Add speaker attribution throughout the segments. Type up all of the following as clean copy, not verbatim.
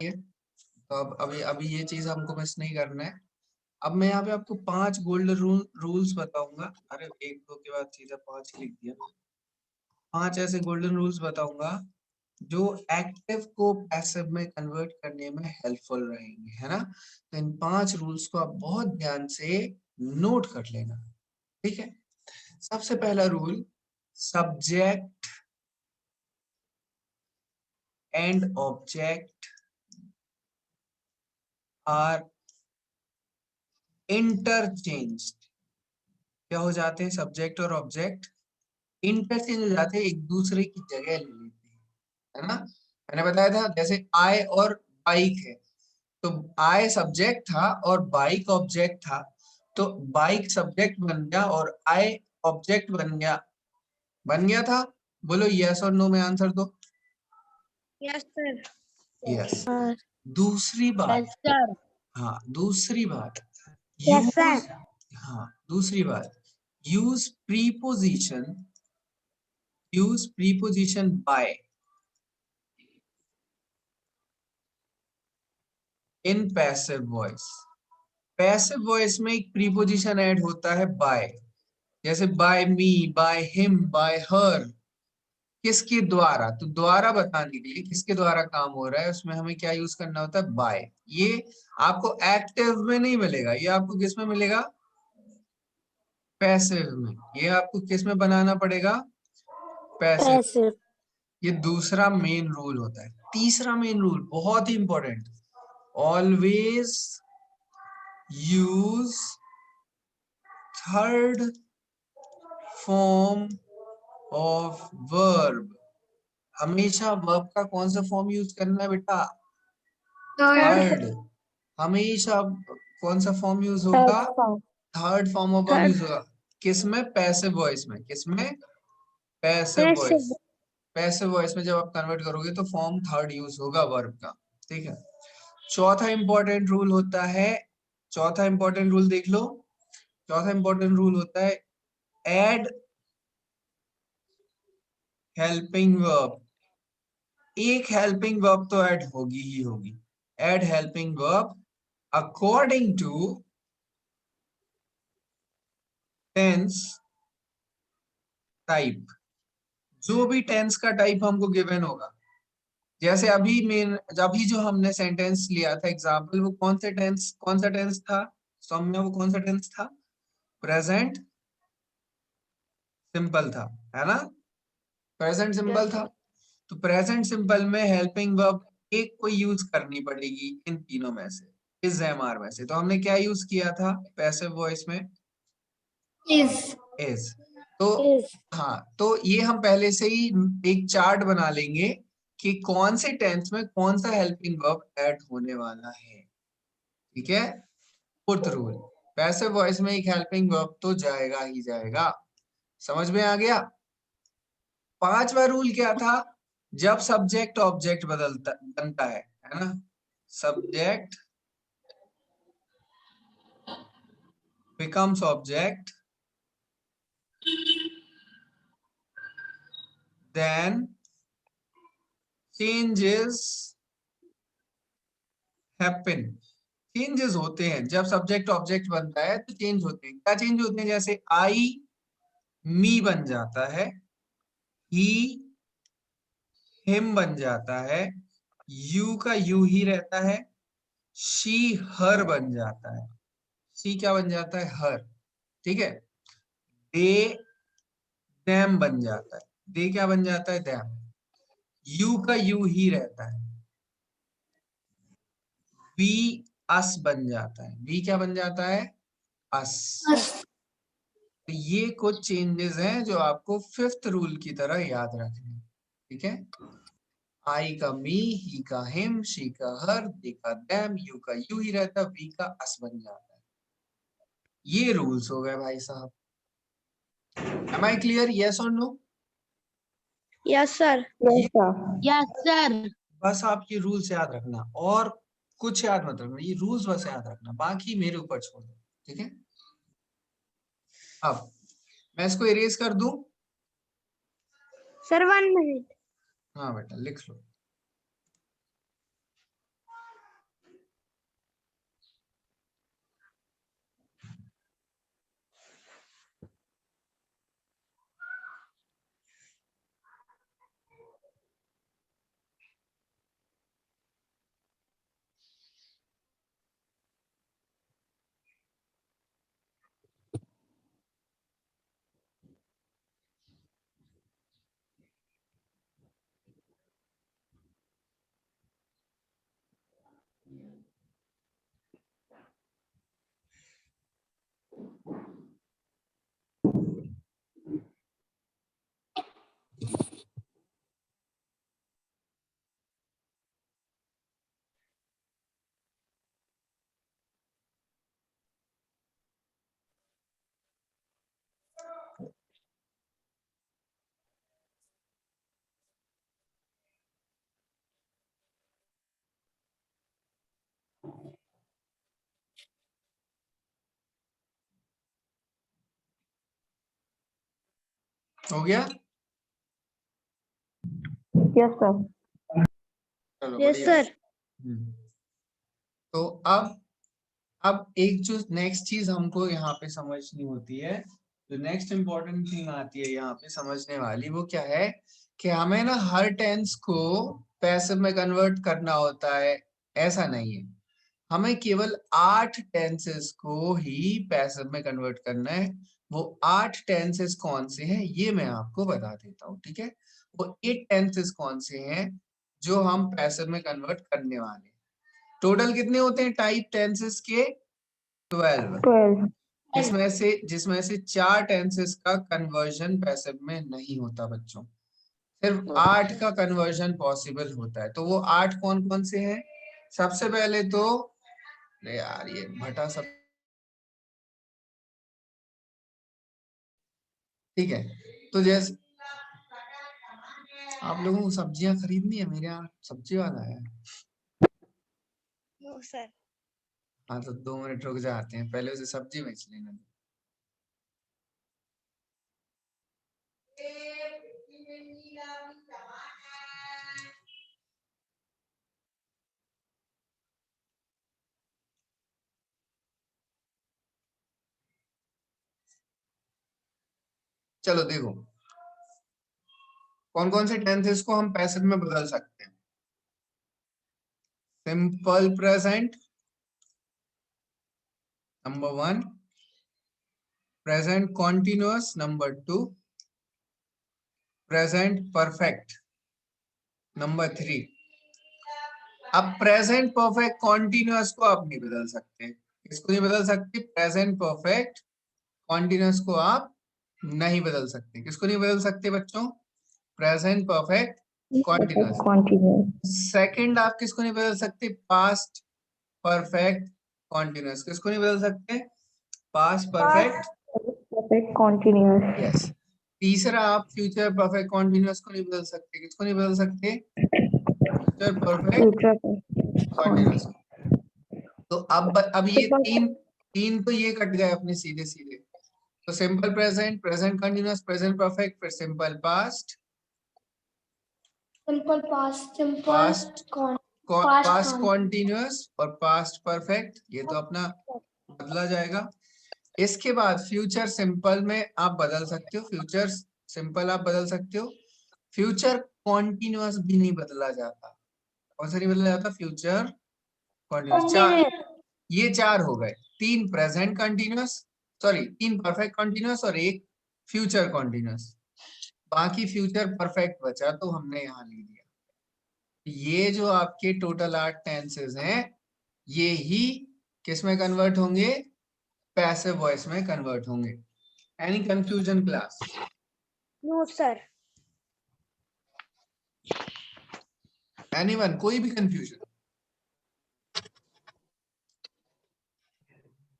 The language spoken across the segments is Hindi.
Speaker 1: है। तो अब अभी अभी ये चीज हमको मिस नहीं करना है। अब मैं यहाँ पे आपको 5 गोल्डन रूल्स बताऊंगा। अरे एक दो के बाद सीधा 5 लिख दिया। 5 ऐसे गोल्डन रूल्स बताऊंगा जो एक्टिव को पैसिव में कन्वर्ट करने में हेल्पफुल रहेंगे, है ना। तो इन 5 रूल्स को आप बहुत ध्यान से नोट कर लेना, ठीक है। सबसे पहला rule, subject and object are interchange. क्या हो जाते हैं? सब्जेक्ट और ऑब्जेक्ट इंटरचेंज हो जाते हैं, एक दूसरे की जगह ले लेते हैं, है ना। मैंने बताया था जैसे आई और बाइक है, तो आई सब्जेक्ट था और बाइक ऑब्जेक्ट था, तो बाइक सब्जेक्ट बन गया और आई ऑब्जेक्ट बन गया था। बोलो यस और नो में आंसर दो।
Speaker 2: Yes sir.
Speaker 1: यस। दूसरी बात,
Speaker 2: यस सर।
Speaker 1: हाँ दूसरी बात,
Speaker 2: यस
Speaker 1: यूज,
Speaker 2: सर।
Speaker 1: हाँ दूसरी बात, use preposition by in passive voice. Passive voice में एक प्रीपोजिशन ऐड होता है बाय, जैसे by me, by him, by her. किसके द्वारा? तो द्वारा बताने के लिए किसके द्वारा काम हो रहा है उसमें हमें क्या यूज करना होता है? बाय। ये आपको एक्टिव में नहीं मिलेगा, ये आपको किस में मिलेगा? पैसिव में। ये आपको किस में बनाना पड़ेगा? पैसिव।
Speaker 2: पैसिव।
Speaker 1: ये दूसरा मेन रूल होता है। तीसरा मेन रूल बहुत ही important, always use third form of verb. हमेशा वर्ब का कौन सा फॉर्म यूज करना है बेटा? थर्ड। हमेशा कौन सा फॉर्म यूज होगा? Third form of verb use होगा। किसमें? पैसिव वॉइस में। किसमें? Passive voice. पैसिव वॉइस में जब आप कन्वर्ट करोगे तो फॉर्म थर्ड यूज होगा वर्ब का, ठीक है। चौथा इंपॉर्टेंट रूल होता है, चौथा इंपॉर्टेंट रूल देख लो। चौथा इंपॉर्टेंट रूल होता है एड हेल्पिंग वर्ब। एक हेल्पिंग वर्ब तो ऐड होगी ही होगी। Add helping verb according to tense type. जो भी टेंस का टाइप हमको गिवन होगा, जैसे अभी जो हमने सेंटेंस लिया था एग्जाम्पल, वो कौन सा टेंस था सौम्या? वो कौन सा टेंस था? प्रेजेंट सिंपल था, है ना। प्रेजेंट सिंपल था। तो प्रेजेंट सिंपल में हेल्पिंग वर्ब एक को यूज करनी पड़ेगी इन तीनों में से, इस एमआर में से। तो हमने क्या यूज किया था पैसिव वॉइस में? इज। तो हाँ, तो ये हम पहले से ही एक चार्ट बना लेंगे कि कौन से टेंस में कौन सा हेल्पिंग वर्ब ऐड होने वाला है, ठीक है। फोर्थ रूल, पैसिव वॉइस में एक हेल्पिंग वर्ब तो जाएगा ही जाएगा। समझ में आ गया? पांचवा रूल क्या था? जब सब्जेक्ट ऑब्जेक्ट बनता है ना। Subject becomes object, then changes happen. Changes होते हैं जब सब्जेक्ट ऑब्जेक्ट बनता है, तो चेंज होते हैं। क्या चेंज होते हैं? जैसे आई मी बन जाता है, ही हिम बन जाता है, यू का यू ही रहता है, शी हर बन जाता है। शी क्या बन जाता है? हर, ठीक है। दे देम बन जाता है, दे क्या बन जाता है? देम। यू का यू ही रहता है, वी अस बन जाता है, वी क्या बन जाता है? अस। तो ये कुछ चेंजेस हैं जो आपको फिफ्थ रूल की तरह याद रखने हैं, ठीक है। आई का मी, ही का हिम, शी का हर, दे का देम, यू का यू ही रहता है, वी का अस बन जाता है। ये रूल्स हो गए भाई साहब। Am I clear? यस और no?
Speaker 2: Yes sir. Yes sir.
Speaker 1: बस आप ये रूल्स याद रखना और कुछ याद मत रखना, ये रूल्स बस याद रखना, बाकी मेरे ऊपर छोड़ दो, ठीक है। अब मैं इसको इरेज कर दूं?
Speaker 2: Sir 1 minute.
Speaker 1: हाँ बेटा लिख लो। हो गया?
Speaker 3: Yes sir.
Speaker 1: चलो
Speaker 2: यस
Speaker 1: बढ़िया।
Speaker 2: सर।
Speaker 1: तो अब एक जो नेक्स्ट चीज हमको यहाँ पे समझनी होती है, जो नेक्स्ट इंपॉर्टेंट थिंग आती है यहाँ पे समझने वाली, वो क्या है कि हमें ना हर टेंस को पैसिव में कन्वर्ट करना होता है, ऐसा नहीं है। हमें केवल 8 टेंसेस को ही पैसिव में कन्वर्ट करना है। वो 8 टेंसेस कौन से हैं ये मैं आपको बता देता हूँ, ठीक है? वो 8 टेंसेस कौन से हैं जो हम पैसिव में कन्वर्ट करने वाले हैं। टोटल कितने होते हैं टाइप टेंसेस के? 12। जिसमें से 4 टेंसेस का कन्वर्जन पैसिव में नहीं होता बच्चों, सिर्फ 8 का कन्वर्जन पॉसिबल होता है। तो वो 8 कौन कौन से हैं? सबसे पहले तो यार ये भटा सब, ठीक है? तो जैसे आप लोगों को सब्जियां खरीदनी है, मेरे यहाँ सब्जी वाला है।
Speaker 2: No sir.
Speaker 1: हाँ तो 2 मिनट रुक जाते हैं, पहले उसे सब्जी बेच लेना। चलो देखो कौन कौन से टेंसेस को हम पैसिव में बदल सकते हैं। Simple present number 1, present continuous number 2, present perfect number 3। अब प्रेजेंट परफेक्ट कॉन्टिन्यूअस को आप नहीं बदल सकते। इसको नहीं बदल सकते, प्रेजेंट परफेक्ट कॉन्टिन्यूअस को आप नहीं बदल सकते। किसको नहीं बदल सकते बच्चों? Present perfect continuous. सेकंड आप किसको नहीं बदल सकते? Past perfect continuous. किसको नहीं बदल सकते? Past perfect
Speaker 3: continuous.
Speaker 1: यस। तीसरा आप फ्यूचर परफेक्ट कॉन्टिन्यूअस को नहीं बदल सकते। किसको नहीं बदल सकते? Future perfect continuous. तो अब ये तीन तो ये कट गए अपने सीधे सीधे। तो simple present, present continuous, present perfect, फिर सिंपल पास्ट, पास्ट कॉन्टिन्यूअस और पास्ट परफेक्ट। ये तो अपना बदला जाएगा। इसके बाद फ्यूचर सिंपल में आप बदल सकते हो, फ्यूचर सिंपल आप बदल सकते हो। फ्यूचर कॉन्टिन्यूअस भी नहीं बदला जाता। कौन सा नहीं बदला जाता? Future continuous. 4 ये 4 हो गए। 3 present continuous, sorry 3 perfect continuous और 1 फ्यूचर कंटिन्यूअस। बाकी फ्यूचर परफेक्ट बचा तो हमने यहाँ लिख दिया। ये जो आपके टोटल 8 टेंसेस हैं ये ही किस में कन्वर्ट होंगे? पैसिव वॉइस में कन्वर्ट होंगे। Any confusion class?
Speaker 2: No sir.
Speaker 1: Anyone? कोई भी confusion?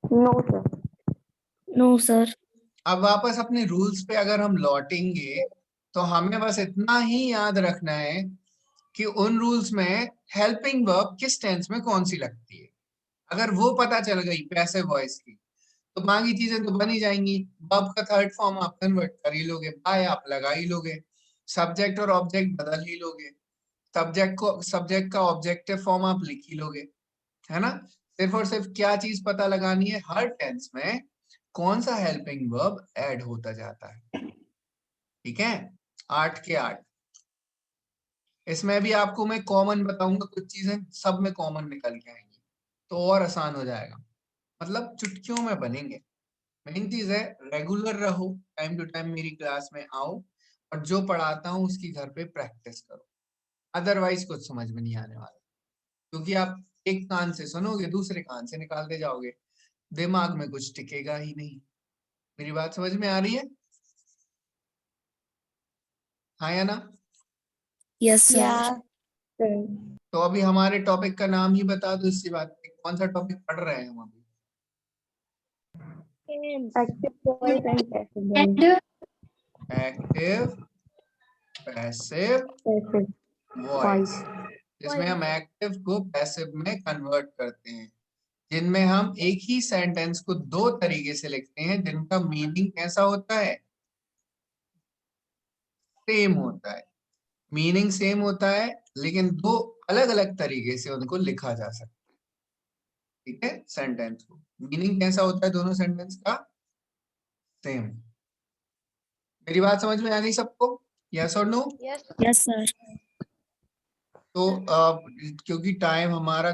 Speaker 3: No sir.
Speaker 2: No sir.
Speaker 1: अब वापस अपने रूल्स पे अगर हम लौटेंगे तो हमें बस इतना ही याद रखना है कि उन रूल्स में हेल्पिंग वर्ब किस टेंस में कौन सी लगती है। अगर वो पता चल गई पैसिव वॉइस की तो बाकी चीजें तो बन ही जाएंगी। वर्ब का थर्ड फॉर्म आप कन्वर्ट कर ही लोगे, बाय आप लगा ही लोगे, सब्जेक्ट और ऑब्जेक्ट बदल ही लोगे, सब्जेक्ट का ऑब्जेक्टिव फॉर्म आप लिख ही लोगे, है ना? सिर्फ और सिर्फ क्या चीज पता लगानी है? हर टेंस में कौन सा हेल्पिंग वर्ब ऐड होता जाता है। ठीक है? 8 के 8। इसमें भी आपको मैं कॉमन बताऊंगा, कुछ चीजें सब में कॉमन निकल के आएंगी तो और आसान हो जाएगा, मतलब चुटकियों में बनेंगे। मेन चीज है रेगुलर रहो, टाइम टू टाइम मेरी क्लास में आओ और जो पढ़ाता हूँ उसकी घर पे प्रैक्टिस करो, अदरवाइज कुछ समझ में नहीं आने वाला। क्योंकि आप एक कान से सुनोगे दूसरे कान से निकालते जाओगे, दिमाग में कुछ टिकेगा ही नहीं। मेरी बात समझ में आ रही है? हाँ या ना?
Speaker 2: Yes sir.
Speaker 1: तो अभी हमारे टॉपिक का नाम ही बता दो, इसी बात पे कौन सा टॉपिक पढ़ रहे हैं हम अभी? एक्टिव पैसिव वॉइस, जिसमें हम एक्टिव को पैसिव में कन्वर्ट करते हैं, जिनमें हम एक ही सेंटेंस को 2 तरीके से लिखते हैं जिनका मीनिंग कैसा होता है? सेम होता है, मीनिंग सेम होता है, लेकिन दो अलग अलग तरीके से उनको लिखा जा सकता है। ठीक है, सेंटेंस को मीनिंग कैसा होता है दोनों सेंटेंस का? सेम। मेरी बात समझ में आ गई सबको? यस और नो?
Speaker 2: Yes, sir.
Speaker 1: तो क्योंकि टाइम हमारा